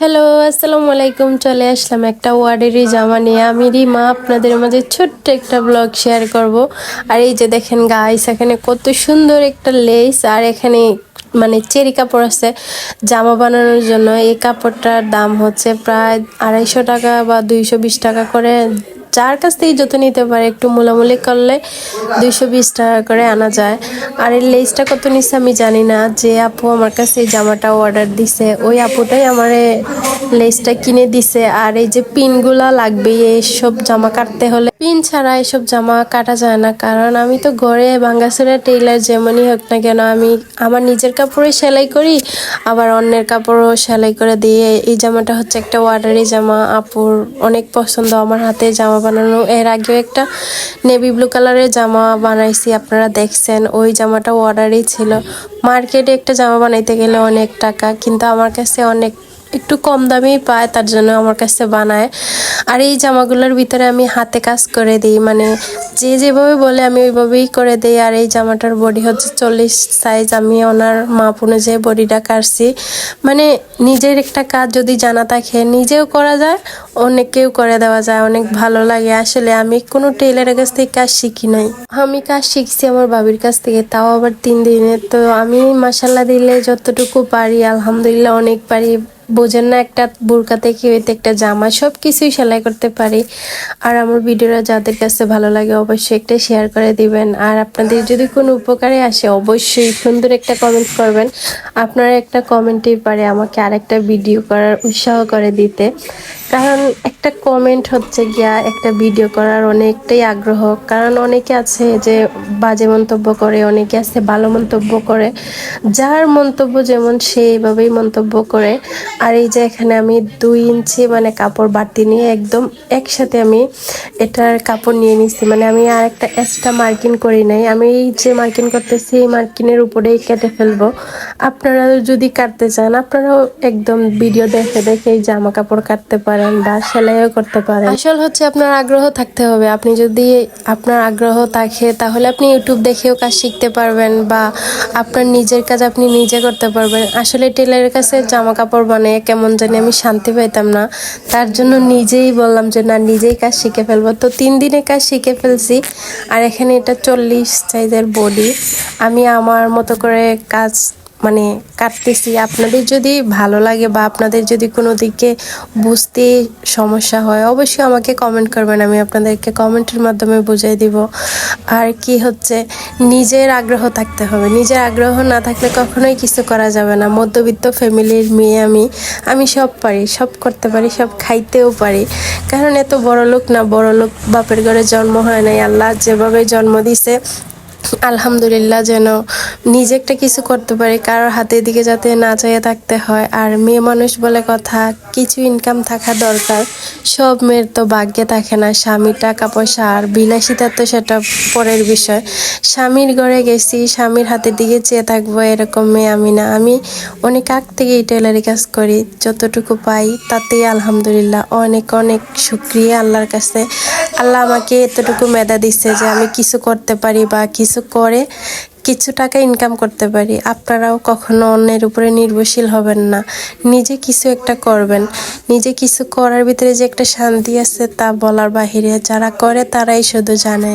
Hello, আসসালামু আলাইকুম। চলে আসলাম একটা ওয়ার্ডেরই জামা নিয়ে। আমি রিমা আপনাদের মাঝে ছোট্ট একটা ব্লগ শেয়ার করব। আর এই যে দেখেন গাইস, এখানে কত সুন্দর একটা লেস, আর এখানে মানে চেরি কাপড় আছে জামা বানানোর জন্য। এই কাপড়টার দাম হচ্ছে প্রায় 250 টাকা বা 220 টাকা করে। যার কাছ থেকে যত নিতে পারে, একটু মোলামুলি করলে 220 টাকা করে আনা যায়। আর এই লেসটা কত নিচ্ছে আমি জানি না। যে আপু আমার কাছে এই জামাটা অর্ডার দিছে, ওই আপুটাই আমার লেসটা কিনে দিছে। আর এই যে পিনগুলা লাগবে এইসব জামা কাটতে হলে, পিন ছাড়া এসব জামা কাটা যায় না। কারণ আমি তো ঘরে ভাঙ্গাচোরা টেইলার যেমনই হোক না কেন, আমি আমার নিজের কাপড়ে সেলাই করি, আবার অন্যের কাপড়ও সেলাই করে দিয়ে। এই জামাটা হচ্ছে একটা অর্ডারি জামা, আপুর অনেক পছন্দ আমার হাতে জামা বানানো। এর আগেও একটা নেভি ব্লু কালারের জামা বানাইছি, আপনারা দেখছেন। ওই জামাটা অর্ডারই ছিল। মার্কেটে একটা জামা বানাইতে গেলে অনেক টাকা, কিন্তু আমার কাছে অনেক একটু কম দামেই পায়, তার জন্য আমার কাছে বানায়। আর এই জামাগুলোর ভিতরে আমি হাতে কাজ করে দিই, মানে যে যেভাবে বলে আমি ওইভাবেই করে দিই। আর এই জামাটার বডি হচ্ছে 40 সাইজ। আমি ওনার মাপ অনুযায়ী বডিটা কাটছি। মানে নিজের একটা কাজ যদি জানা থাকে, নিজেও করা যায়, অনেককেও করে দেওয়া যায়, অনেক ভালো লাগে। আসলে আমি কোনো টেইলারের কাছ থেকে কাজ শিখি নাই, আমি কাজ শিখছি আমার বাবির কাছ থেকে, তাও আবার 3 দিনে। তো আমি মাশাল্লাহ দিলে যতটুকু পারি আলহামদুলিল্লাহ অনেক পারি। বোঝেন না, একটা বোরকা থেকে হইতে একটা জামা সব কিছুই সেলাই করতে পারি। আর আমার ভিডিওটা যাদের কাছে ভালো লাগে অবশ্যই একটা শেয়ার করে দিবেন। আর আপনাদের যদি কোনো উপকারে আসে অবশ্যই সুন্দর একটা কমেন্ট করবেন। আপনারা একটা কমেন্টই পারে আমাকে আরেকটা ভিডিও করার উৎসাহ করে দিতে। কারণ একটা কমেন্ট হচ্ছে গিয়া একটা ভিডিও করার অনেকটাই আগ্রহ। কারণ অনেকে আছে যে বাজে মন্তব্য করে, অনেকে আছে ভালো মন্তব্য করে। যার মন্তব্য যেমন সেইভাবেই মন্তব্য করে। আর এই যে এখানে আমি 2 ইঞ্চি মানে কাপড় বাড়তি নিয়ে একদম একসাথে আমি এটার কাপড় নিয়ে নিচ্ছি। মানে আমি আর একটা এক্সট্রা মার্কিং করি নাই, আমি এই যে মার্কিং করতেছি এই মার্কিনের উপরেই কেটে ফেলবো। আপনারা যদি কাটতে চান, আপনারাও একদম ভিডিও দেখে দেখে এই জামা কাপড় কাটতে পারেন বা সেলাইও করতে পারেন। আসল হচ্ছে আপনার আগ্রহ থাকতে হবে। আপনি যদি আপনার আগ্রহ থাকে তাহলে আপনি ইউটিউব দেখেও কাজ শিখতে পারবেন, বা আপনার নিজের কাজ আপনি নিজে করতে পারবেন। আসলে টেলারের কাছে জামা কাপড় বানিয়ে কেমন জানি আমি শান্তি পাইতাম না, তার জন্য নিজেই বললাম যে না, নিজেই কাজ শিখে ফেলবো। তো 3 দিনে কাজ শিখে ফেলছি। আর এখানে এটা 40 সাইজের বডি, আমি আমার মতো করে কাজ মানে কাটতেছি। আপনাদের যদি ভালো লাগে বা আপনাদের যদি কোনো দিকে বুঝতে সমস্যা হয় অবশ্যই আমাকে কমেন্ট করবেন, আমি আপনাদেরকে কমেন্টের মাধ্যমে বুঝিয়ে দিব। আর কি হচ্ছে, নিজের আগ্রহ থাকতে হবে। নিজের আগ্রহ না থাকলে কখনোই কিছু করা যাবে না। মধ্যবিত্ত ফ্যামিলির মেয়ে আমি সব পারি, সব করতে পারি, সব খাইতেও পারি। কারণ এত বড় লোক না, বড় লোক বাপের ঘরে জন্ম হয় নাই। আল্লাহ যেভাবে জন্ম দিছে আলহামদুলিল্লাহ, যেন নিজে একটা কিছু করতে পারি, কারোর হাতের দিকে যাতে না চাইয়ে থাকতে হয়। আর মেয়ে মানুষ বলে কথা, কিছু ইনকাম থাকা দরকার। সব মেয়ের তো ভাগ্যে থাকে না। স্বামীর টাকা পয়সা আর বিলাসিতা তো সেটা পরের বিষয়। স্বামীর ঘরে গেছি, স্বামীর হাতের দিকে চেয়ে থাকবো এরকম মেয়ে আমি না। আমি অনেক আগ থেকেই টেলারি কাজ করি, যতটুকু পাই তাতেই আলহামদুলিল্লাহ অনেক অনেক শুকরিয়া আল্লাহর কাছে। আল্লাহ আমাকে এতটুকু মেধা দিচ্ছে যে আমি কিছু করতে পারি বা কিছু করে কিছু টাকা ইনকাম করতে পারি। আপনারাও কখনো অন্যের উপরে নির্ভরশীল হবেন না, নিজে কিছু একটা করবেন। নিজে কিছু করার ভিতরে যে একটা শান্তি আছে তা বলার বাহিরে, যারা করে তারাই শুধু জানে।